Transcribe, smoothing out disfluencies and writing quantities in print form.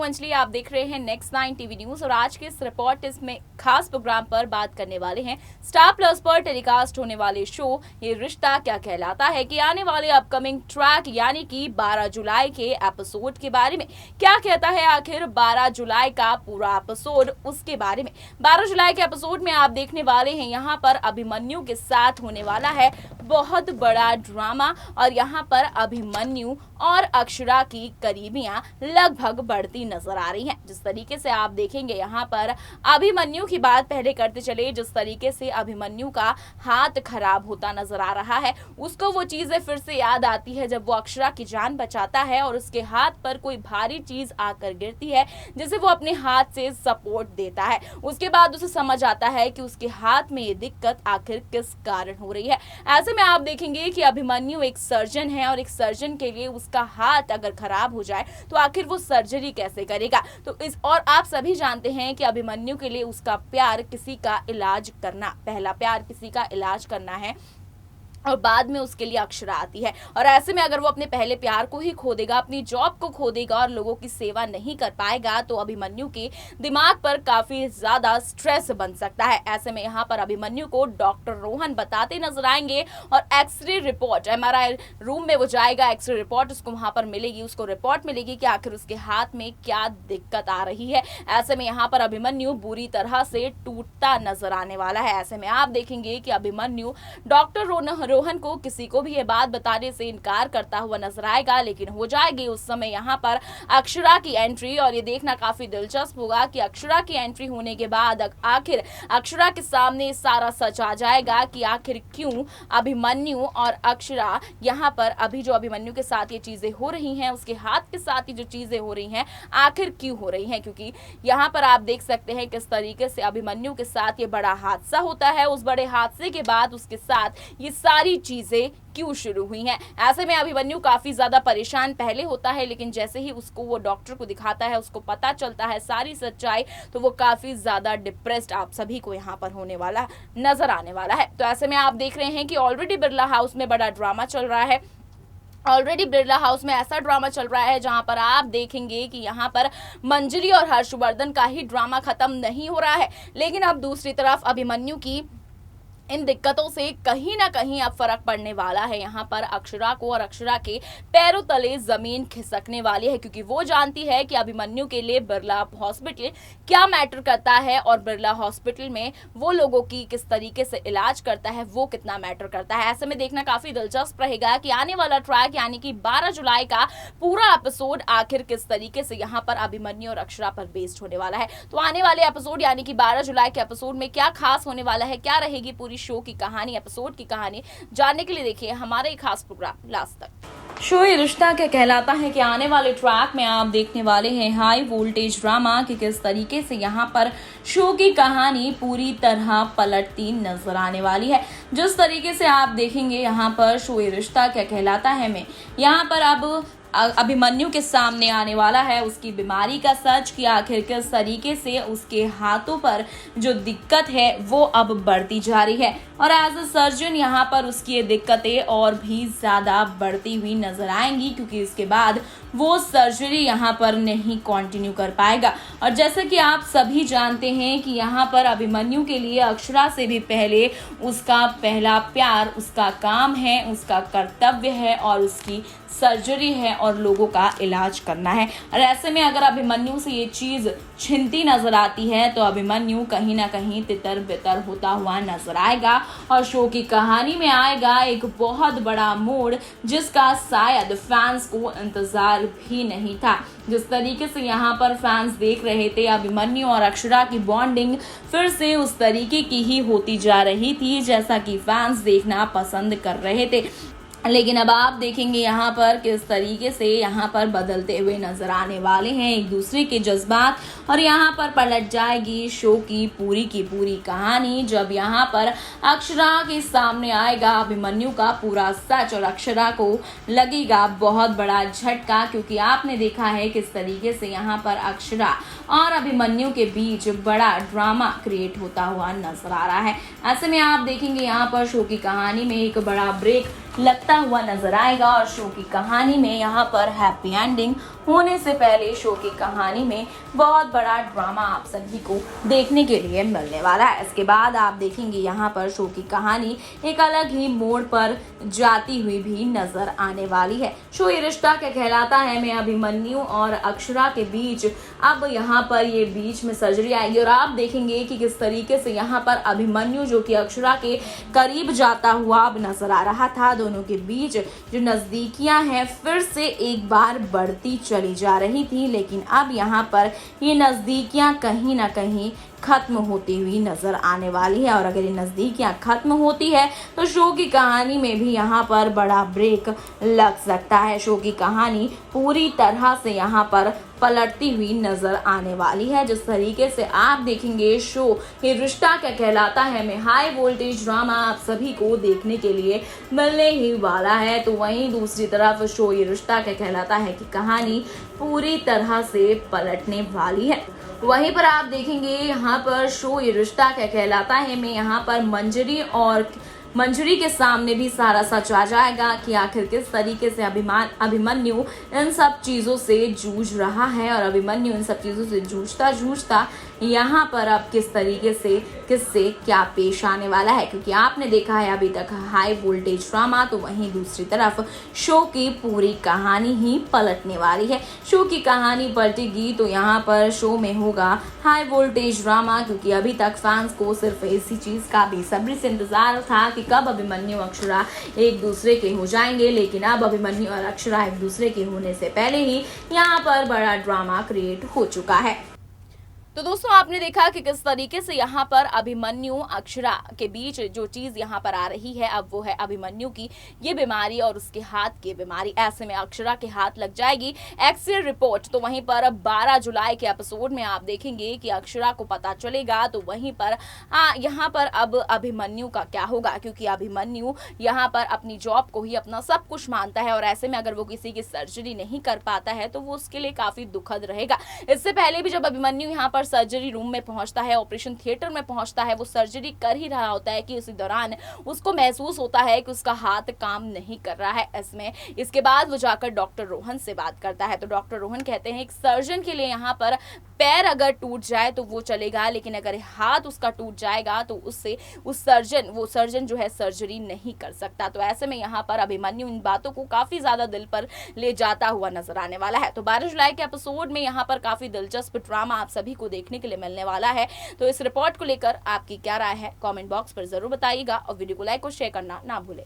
हूं अंजलि, आप देख रहे हैं नेक्स्ट 9 टीवी न्यूज और आज के इस रिपोर्ट में खास प्रोग्राम पर बात करने वाले हैं स्टार प्लस पर टेलीकास्ट होने वाले शो ये रिश्ता क्या कहलाता है कि आने वाले अपकमिंग ट्रैक यानी कि 12 जुलाई के एपिसोड के बारे में क्या कहता है आखिर 12 जुलाई का पूरा एपिसोड, उसके बारे में 12 जुलाई के एपिसोड में आप देखने वाले हैं यहाँ पर अभिमन्यु के साथ होने वाला है बहुत बड़ा ड्रामा और यहाँ पर अभिमन्यु और अक्षरा की करीबियां लगभग बढ़ती नजर आ रही हैं। जिस तरीके से आप देखेंगे यहाँ पर अभिमन्यु की बात पहले करते चले, जिस तरीके से अभिमन्यु का हाथ खराब होता नजर आ रहा है, उसको वो चीजें फिर से याद आती है जब वो अक्षरा की जान बचाता है और उसके हाथ पर कोई भारी चीज आकर गिरती है जिसे वो अपने हाथ से सपोर्ट देता है। उसके बाद उसे समझ आता है कि उसके हाथ में ये दिक्कत आखिर किस कारण हो रही है। ऐसे में आप देखेंगे कि अभिमन्यु एक सर्जन है और एक सर्जन के लिए उसका हाथ अगर खराब हो जाए तो आखिर वो सर्जरी कैसे करेगा। तो और आप सभी जानते हैं कि अभिमन्यु के लिए उसका प्यार किसी का इलाज करना, पहला प्यार किसी का इलाज करना है और बाद में उसके लिए अक्षरा आती है। और ऐसे में अगर वो अपने पहले प्यार को ही खो देगा, अपनी जॉब को खो देगा और लोगों की सेवा नहीं कर पाएगा तो अभिमन्यु के दिमाग पर काफी ज्यादा स्ट्रेस बन सकता है। ऐसे में यहाँ पर अभिमन्यु को डॉक्टर रोहन बताते नजर आएंगे और एक्सरे रिपोर्ट, एमआरआई रूम में वो जाएगा, एक्सरे रिपोर्ट उसको वहां पर मिलेगी, उसको रिपोर्ट मिलेगी कि आखिर उसके हाथ में क्या दिक्कत आ रही है। ऐसे में यहाँ पर अभिमन्यु बुरी तरह से टूटता नजर आने वाला है। ऐसे में आप देखेंगे कि अभिमन्यु डॉक्टर रोहन को किसी को भी ये बात बताने से इनकार करता हुआ नजर आएगा, लेकिन हो जाएगी उस समय यहाँ पर अक्षरा की एंट्री और ये देखना काफी दिलचस्प होगा कि अक्षरा की एंट्री होने के बाद आखिर अक्षरा के सामने सारा सच आ जाएगा कि आखिर क्यों अभिमन्यु और अक्षरा यहाँ पर अभी जो अभिमन्यु के साथ ये चीजें हो रही हैं, उसके हाथ के साथ ही जो चीजें हो रही हैं आखिर क्यों हो रही हैं। क्योंकि यहाँ पर आप देख सकते हैं किस तरीके से अभिमन्यु के साथ ये बड़ा हादसा होता है, उस बड़े हादसे के बाद उसके साथ ये सारी चीजें क्यों शुरू हुई हैं। ऐसे में अभिमन्यु काफी ज्यादा परेशान पहले होता है, लेकिन जैसे ही उसको वो डॉक्टर को दिखाता है, उसको पता चलता है सारी सच्चाई, तो वो काफी ज्यादा डिप्रेस्ड आप सभी को यहाँ पर होने वाला नजर आने वाला है। तो ऐसे में आप देख रहे हैं कि ऑलरेडी बिरला हाउस में बड़ा ड्रामा चल रहा है। ऑलरेडी बिरला हाउस में ऐसा ड्रामा चल रहा है जहां पर आप देखेंगे कि यहां पर मंजरी और हर्षवर्धन का ही ड्रामा खत्म नहीं हो रहा है, लेकिन अब दूसरी तरफ अभिमन्यु की इन दिक्कतों से कहीं ना कहीं अब फर्क पड़ने वाला है यहाँ पर अक्षरा को और अक्षरा के पैरों तले जमीन खिसकने वाली है, क्योंकि वो जानती है कि अभिमन्यु के लिए बिरला हॉस्पिटल क्या मैटर करता है और बिरला हॉस्पिटल में वो लोगों की किस तरीके से इलाज करता है, वो कितना मैटर करता है। ऐसे में देखना काफी दिलचस्प रहेगा कि आने वाला ट्रैक यानी कि 12 जुलाई का पूरा एपिसोड आखिर किस तरीके से यहाँ पर अभिमन्यु और अक्षरा पर बेस्ड होने वाला है। तो आने वाले एपिसोड यानी कि 12 जुलाई के एपिसोड में क्या खास होने वाला है, क्या रहेगी पूरी शो की कहानी, एपिसोड की कहानी, जानने के लिए देखिए हमारा एक खास प्रोग्राम लास्ट तक। शो ये रिश्ता क्या कहलाता है कि आने वाले ट्रैक में आप देखने वाले हैं हाई वोल्टेज ड्रामा कि किस तरीके से यहाँ पर शो की कहानी पूरी तरह पलटती नजर आने वाली है। जिस तरीके से आप देखेंगे यहाँ पर शो ये रिश्ता क्या कहलाता है में यहाँ पर अब अभिमन्यु के सामने आने वाला है उसकी बीमारी का सच कि आखिर किस तरीके से उसके हाथों पर जो दिक्कत है वो अब बढ़ती जा रही है और एज अ सर्जन यहाँ पर उसकी ये दिक्कतें और भी ज्यादा बढ़ती हुई नजर आएंगी, क्योंकि इसके बाद वो सर्जरी यहाँ पर नहीं कंटिन्यू कर पाएगा। और जैसा कि आप सभी जानते हैं कि यहाँ पर अभिमन्यु के लिए अक्षरा से भी पहले उसका पहला प्यार, उसका काम है, उसका कर्तव्य है और उसकी सर्जरी है और लोगों का इलाज करना है। और ऐसे में अगर अभिमन्यु से ये चीज छिनती नजर आती है तो अभिमन्यु कहीं ना कहीं तितर बितर होता हुआ नजर आएगा और शो की कहानी में आएगा एक बहुत बड़ा मोड़ जिसका शायद फैंस को इंतजार भी नहीं था। जिस तरीके से यहाँ पर फैंस देख रहे थे अभिमन्यु और अक्षरा की बॉन्डिंग फिर से उस तरीके की ही होती जा रही थी जैसा कि फैंस देखना पसंद कर रहे थे, लेकिन अब आप देखेंगे यहाँ पर किस तरीके से यहाँ पर बदलते हुए नजर आने वाले हैं एक दूसरे के जज्बात और यहाँ पर पलट जाएगी शो की पूरी कहानी जब यहाँ पर अक्षरा के सामने आएगा अभिमन्यु का पूरा सच और अक्षरा को लगेगा बहुत बड़ा झटका, क्योंकि आपने देखा है किस तरीके से यहाँ पर अक्षरा और अभिमन्यु के बीच बड़ा ड्रामा क्रिएट होता हुआ नजर आ रहा है। ऐसे में आप देखेंगे यहाँ पर शो की कहानी में एक बड़ा ब्रेक लगता हुआ नजर आएगा और शो की कहानी में यहाँ पर हैप्पी एंडिंग होने से पहले शो की कहानी में बहुत बड़ा ड्रामा आप सभी को देखने के लिए मिलने वाला है। इसके बाद आप देखेंगे यहाँ पर शो की कहानी एक अलग ही मोड़ पर जाती हुई भी नजर आने वाली है। शो ये रिश्ता क्या कहलाता है में अभिमन्यु और अक्षरा के बीच अब यहाँ पर ये बीच में सर्जरी आएगी और आप देखेंगे कि किस तरीके से यहाँ पर अभिमन्यु जो कि अक्षरा के करीब जाता हुआ अब नजर आ रहा था। दोनों के बीच जो नजदीकियां हैं फिर से एक बार बढ़ती चली जा रही थी, लेकिन अब यहाँ पर ये नजदीकियां कहीं ना कहीं खत्म होती हुई नजर आने वाली है। और अगर ये नजदीकियां खत्म होती है तो शो की कहानी में भी यहाँ पर बड़ा ब्रेक लग सकता है। शो की कहानी पूरी तरह से यहाँ पर पलटती हुई नजर आने वाली है। जिस तरीके से आप देखेंगे शो ये रिश्ता क्या कहलाता है में हाई वोल्टेज ड्रामा आप सभी को देखने के लिए मिलने ही वाला है, तो वहीं दूसरी तरफ शो ये रिश्ता क्या कहलाता है कि कहानी पूरी तरह से पलटने वाली है। वहीं पर आप देखेंगे यहाँ पर शो ये रिश्ता क्या कहलाता है में यहाँ पर मंजरी के सामने भी सारा सच आ जाएगा कि आखिर किस तरीके से अभिमन्यु इन सब चीज़ों से जूझ रहा है और अभिमन्यु इन सब चीज़ों से जूझता यहाँ पर अब किस तरीके से किससे क्या पेश आने वाला है, क्योंकि आपने देखा है अभी तक हाई वोल्टेज ड्रामा, तो वहीं दूसरी तरफ शो की पूरी कहानी ही पलटने वाली है। शो की कहानी पलटेगी तो यहाँ पर शो में होगा हाई वोल्टेज ड्रामा, क्योंकि अभी तक फैंस को सिर्फ इसी चीज़ का बेसब्री से इंतजार था कि कब अभिमन्यु अक्षरा एक दूसरे के हो जाएंगे, लेकिन अब अभिमन्यु और अक्षरा एक दूसरे के होने से पहले ही यहाँ पर बड़ा ड्रामा क्रिएट हो चुका है। तो दोस्तों आपने देखा कि किस तरीके से यहाँ पर अभिमन्यु अक्षरा के बीच जो चीज यहाँ पर आ रही है, अब वो है अभिमन्यु की ये बीमारी और उसके हाथ की बीमारी। ऐसे में अक्षरा के हाथ लग जाएगी एक्स-रे रिपोर्ट, तो वहीं पर 12 जुलाई के एपिसोड में आप देखेंगे कि अक्षरा को पता चलेगा, तो वहीं पर यहाँ पर अब अभिमन्यु का क्या होगा, क्योंकि अभिमन्यु यहाँ पर अपनी जॉब को ही अपना सब कुछ मानता है और ऐसे में अगर वो किसी की सर्जरी नहीं कर पाता है तो वो उसके लिए काफी दुखद रहेगा। इससे पहले भी जब अभिमन्यु यहाँ पर सर्जरी रूम में पहुंचता है, ऑपरेशन थिएटर में पहुंचता है, वो सर्जरी कर ही रहा होता है कि उसी दौरान उसको महसूस होता है कि उसका हाथ काम नहीं कर रहा है। इसके बाद वो जाकर डॉक्टर रोहन से बात करता है, तो डॉक्टर रोहन कहते हैं एक सर्जन के लिए यहाँ पर पैर अगर टूट जाए तो वो चलेगा, लेकिन अगर हाथ उसका टूट जाएगा तो उससे वो सर्जन जो है सर्जरी नहीं कर सकता। तो ऐसे में यहाँ पर अभिमन्यु इन बातों को काफी ज्यादा दिल पर ले जाता हुआ नजर आने वाला है। तो 12 जुलाई के एपिसोड में यहाँ पर काफी दिलचस्प ड्रामा आप सभी को देखने के लिए मिलने वाला है। तो इस रिपोर्ट को लेकर आपकी क्या राय है, कमेंट बॉक्स पर जरूर बताइएगा और वीडियो को लाइक और शेयर करना ना भूलें।